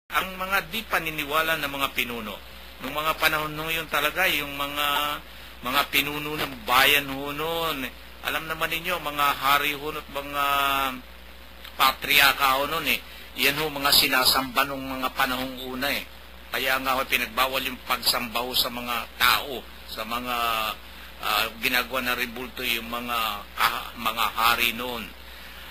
ang mga di paniniwala ng mga pinuno. Noong mga panahon nung yun talaga, yung mga pinuno ng bayan ho noon, alam naman ninyo, mga hari ho at mga patriarka ho noon yan ho mga sinasamba nung mga panahong una Kaya nga ho, pinagbawal yung pagsamba ho sa mga tao, sa mga ginagawa na rebulto yung mga hari noon.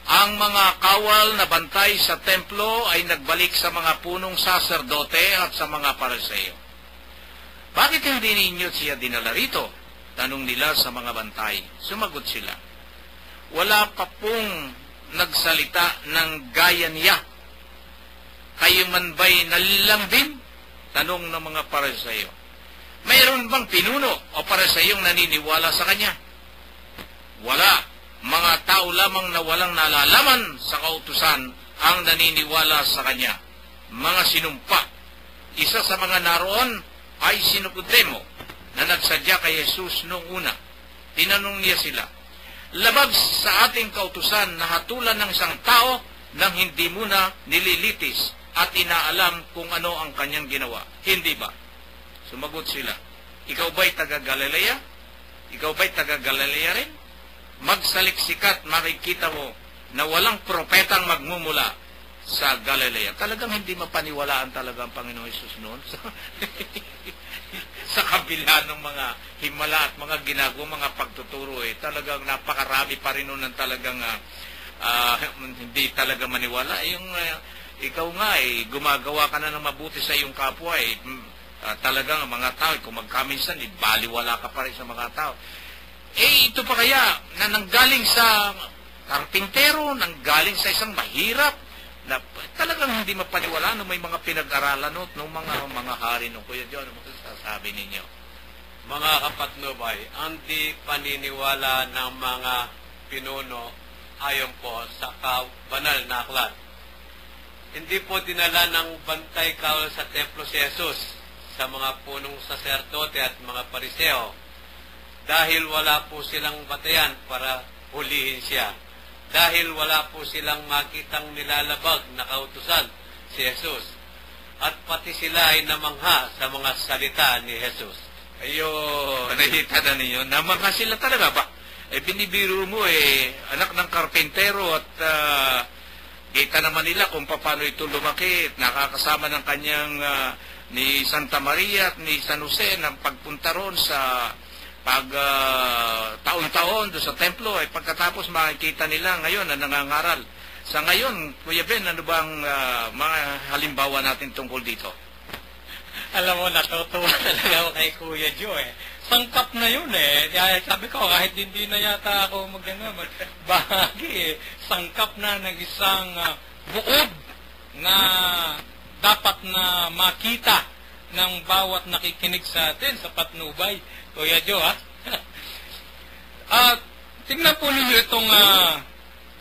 Ang mga kawal na bantay sa templo ay nagbalik sa mga punong saserdote at sa mga pariseo. Bakit hindi ninyo siya dinala rito? Tanong nila sa mga bantay. Sumagot sila, wala pa pong nagsalita ng gaya niya. Kayo man ba'y nalilambing? Tanong ng mga pariseo. Mayroon bang pinuno o pariseyong naniniwala sa kanya? Wala. Mga tao lamang na walang nalalaman sa kautusan ang naniniwala sa kanya. Mga sinumpa. Isa sa mga naroon ay si Nicodemo na nagsadya kay Jesus noong una. Tinanong niya sila, labag sa ating kautusan na hatulan ng isang tao nang hindi muna nililitis at inaalam kung ano ang kanyang ginawa. Hindi ba? Sumagot sila, ikaw ba'y taga-Galilea? Ikaw ba'y taga-Galilea rin? Magsaliksikat, makikita mo na walang propetang magmumula sa Galilea. Talagang hindi mapaniwalaan talaga ang Panginoon Jesus noon. Sa kabila ng mga himala at mga ginagawa, mga pagtuturo talagang napakarami pa rin noon ng talagang hindi talaga maniwala. Ikaw nga gumagawa ka na ng mabuti sa iyong kapwa talagang mga tao, kung magkaminsan baliwala ka pa rin sa mga tao. Ito pa kaya na nanggaling sa karpintero, nanggaling sa isang mahirap, na talagang hindi mapaniwala no may mga pinag-aralan no mga hari no. Kuya John, ano masasabi ninyo? Mga kapatnubay, ang di paniniwala ng mga pinuno ayon po sa banal na aklat. Hindi po dinala ng bantay kawal sa templo si Jesus sa mga punong saserdote at mga pariseo dahil wala po silang batayan para hulihin siya. Dahil wala po silang makitang nilalabag na kautusan si Jesus. At pati sila ay namangha sa mga salita ni Jesus. Ayun, nakita na ninyo, namangha sila talaga ba? Binibiro mo anak ng karpentero at kita naman nila kung paano ito lumaki. Nakakasama ng kanyang ni Santa Maria at ni San Jose ng pagpunta ron sa taon-taon doon sa templo, pagkatapos makikita nila ngayon na nangangaral. Sa ngayon, Kuya Ben, ano bang mga halimbawa natin tungkol dito? Alam mo, natutuwa talaga ako kay Kuya Joe Sangkap na yun Sabi ko, kahit hindi na yata ako magbahagi sangkap na ng isang buod na dapat na makita ng bawat nakikinig sa atin sa patnubay. Kuya Joe, tingnan po ninyo itong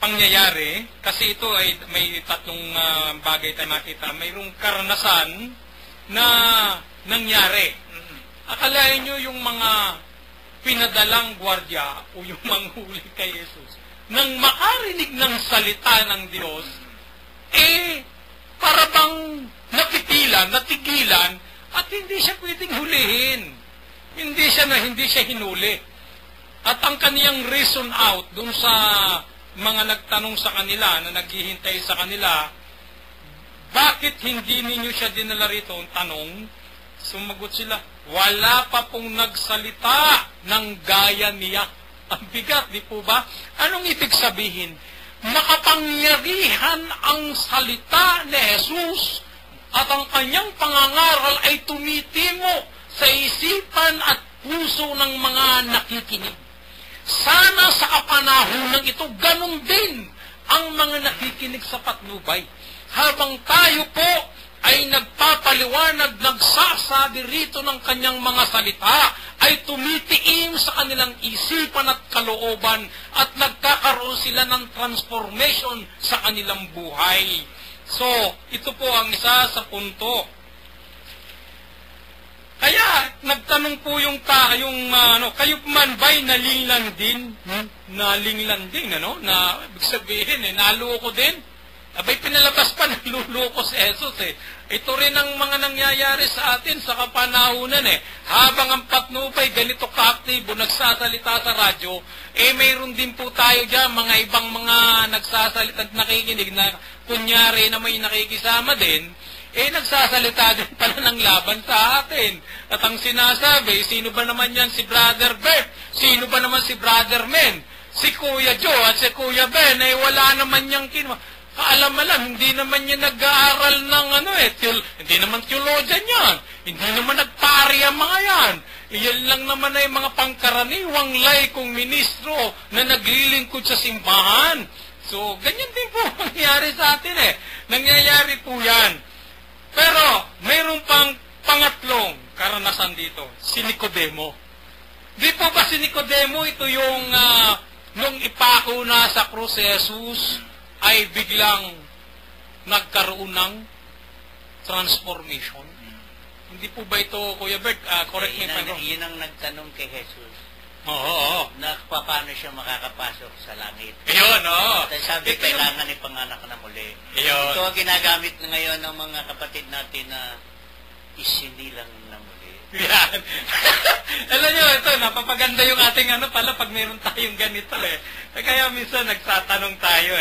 pangyayari, kasi ito ay may tatlong bagay tayo makita. Mayroong karanasan na nangyari. Akalain nyo yung mga pinadalang gwardya o yung manghuli kay Jesus, nang makarinig ng salita ng Diyos, para bang natigilan, at hindi siya pwedeng hulihin. Hindi siya hinuli. At ang kaniyang reason out dun sa mga nagtanong sa kanila, na naghihintay sa kanila, bakit hindi ninyo siya dinala rito? Ang tanong, sumagot sila, wala pa pong nagsalita ng gaya niya. Ang bigat, di po ba? Anong ibig sabihin? Makapangyarihan ang salita ni Jesus at ang kanyang pangangaral ay tumitimo sa isipan at puso ng mga nakikinig. Sana sa kapanahunan ito, ganun din ang mga nakikinig sa patnubay. Habang tayo po ay nagpapaliwanag, nagsasabi rito ng kanyang mga salita, ay tumitiim sa kanilang isipan at kalooban at nagkakaroon sila ng transformation sa kanilang buhay. So, ito po ang isa sa punto. Kaya, nagtanong po yung kayo man ba'y nalinglan din? Nalinglan din, Na, ibig sabihin, naloko din? Abay, pinalabas pa ng luluko si Jesus eh. Ito rin ang mga nangyayari sa atin sa kapanahunan eh. Habang ang patnubay ganito kaaktibo, nagsasalita sa radyo, mayroon din po tayo dyan, mga ibang mga nagsasalita at nakikinig na kunyari na may nakikisama din, nagsasalita din pala ng laban sa atin. At ang sinasabi, sino ba naman yan si Brother Bert? Sino ba naman si Brother Men? Si Kuya Joe at si Kuya Ben, wala naman niyang kaalam-alam, hindi naman niya nag-aaral ng hindi naman theologian yan. Hindi naman nagpari ang mga yan. Iyan lang naman ay mga pangkaraniwang laikong ministro na naglilingkod sa simbahan. So, ganyan din po nangyayari sa atin eh. Nangyayari po yan. Pero, mayroon pang pangatlong karanasan dito, si Nicodemo. Di po ba si Nicodemo, ito yung nung ipako na sa krus si Jesus, ay biglang nagkaroon ng transformation. Hindi po ba ito, Kuya Bert? Correct me if I'm wrong. Yun ang nagtanong kay Jesus. Oo. Na paano siya makakapasok sa langit. Ayun, oo. Sabi, kailangan ipanganak na muli. Ayun. Ito ang ginagamit na ngayon ng mga kapatid natin na isinilang na muli. Yan. Alam nyo, ito, napapaganda yung ating pala pag meron tayong ganito eh. Kaya minsan nagsatanong tayo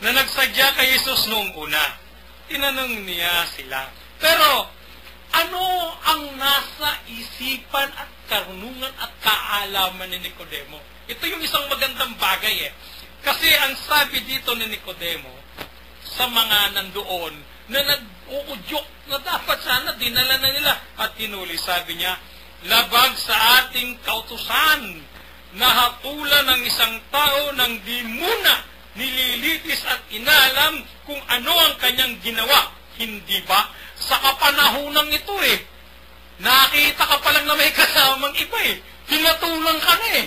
na nagsadya kay Jesus noong una. Tinanong niya sila. Pero, ano ang nasa isipan at karunungan at kaalaman ni Nicodemo? Ito yung isang magandang bagay eh. Kasi ang sabi dito ni Nicodemo sa mga nandoon na nag-uudyok na dapat sana dinala na nila at tinuli, sabi niya, labag sa ating kautusan na hatulan ng isang tao nang di muna nililitis at inalam kung ano ang kanyang ginawa. Hindi ba? Sa kapanahunan ito nakita ka pa lang na may kasamang iba Pinatulang ka na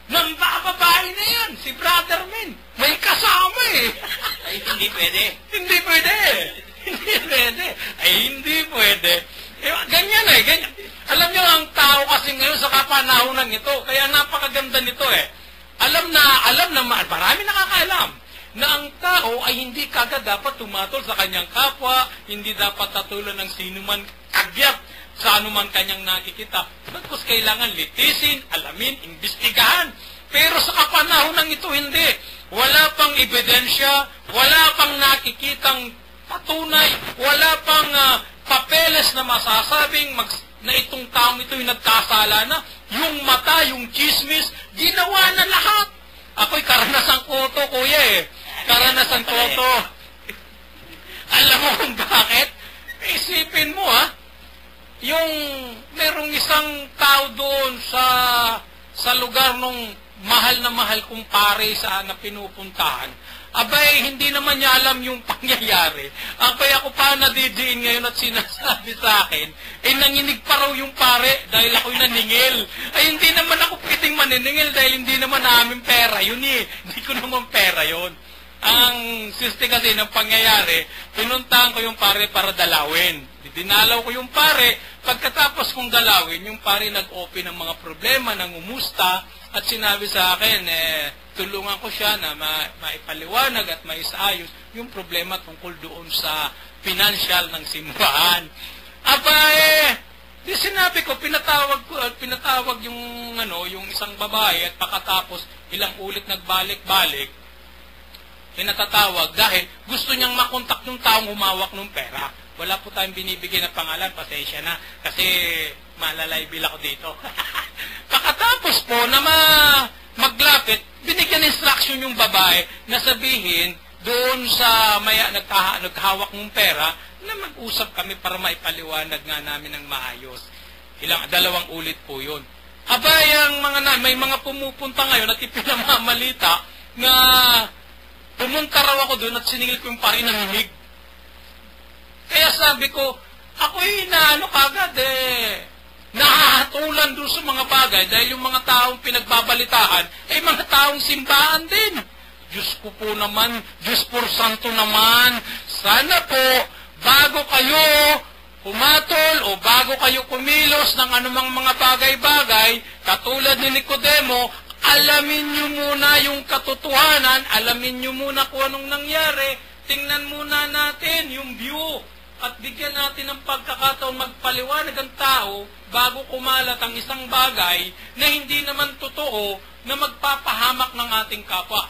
Nang babae na yan, si Brother Men. May kasama Ay, hindi pwede. Hindi pwede. Hindi pwede. Ay, hindi pwede. Ganyan ganyan. Alam niyo, ang tao kasi ngayon sa kapanahunan ito, kaya napakaganda nito Alam na, marami nakakaalam na ang tao ay hindi kagad dapat tumatol sa kanyang kapwa, hindi dapat tatulan ng sinuman kagyat sa anuman kanyang nakikita. Bagkus kailangan litisin, alamin, imbestigahan. Pero sa kapanahunan ito, hindi. Wala pang ebidensya, wala pang nakikitang patunay, wala pang papeles na masasabing na itong taong ito yung nagkasala na, yung mata, yung chismis, ginawa na lahat. Ako'y karanasan ko ito, kuya Karanasan ko ito. Alam mo kung bakit? Isipin mo yung merong isang tao doon sa lugar nung mahal na mahal kong pare na pinupuntahan. Abay, hindi naman niya alam yung pangyayari. Abay, ako pa nadidiin ngayon at sinasabi sa akin, nanginig pa raw yung pare dahil ako'y naningil. Ay, hindi naman ako pwedeng maniningil dahil hindi naman namin pera yun Hindi ko naman pera yun. Ang siste kasi ng pangyayari, pinuntahan ko yung pare para dalawin. Dinalaw ko yung pare, pagkatapos kong dalawin, yung pare nag-open ng mga problema, nangumusta, at sinabi sa akin, tulungan ko siya na maipaliwanag at maisaayos yung problema tungkol doon sa financial ng simbahan. Di sinabi ko, pinatawag yung isang babae at pakatapos ilang ulit nagbalik-balik, pinatatawag dahil gusto niyang makontak yung taong humawak ng pera. Wala po tayong binibigyan na pangalan, pasensya na, kasi malalaybil ako dito. Pakatapos po na maglapit, binigyan instruction yung babae na sabihin doon sa naghawak ng pera na mag-usap kami para maipaliwanag nga namin ng maayos. 2 ulit po yun. May mga pumupunta ngayon at ipinamamalita na pumunta raw ako doon at siningil ko yung pare ng hinig. Kaya sabi ko, ako'y kagad nahahatulan doon sa mga bagay dahil yung mga taong pinagbabalitaan ay mga taong simbahan din. Diyos ko po naman, Diyos por santo naman, sana po, bago kayo pumatol o bago kayo kumilos ng anumang mga bagay-bagay, katulad ni Nicodemo, alamin nyo muna yung katotohanan, alamin nyo muna kung anong nangyari, tingnan muna natin yung view, at bigyan natin ng pagkakataon magpaliwanag ang tao bago kumalat ang isang bagay na hindi naman totoo na magpapahamak ng ating kapwa.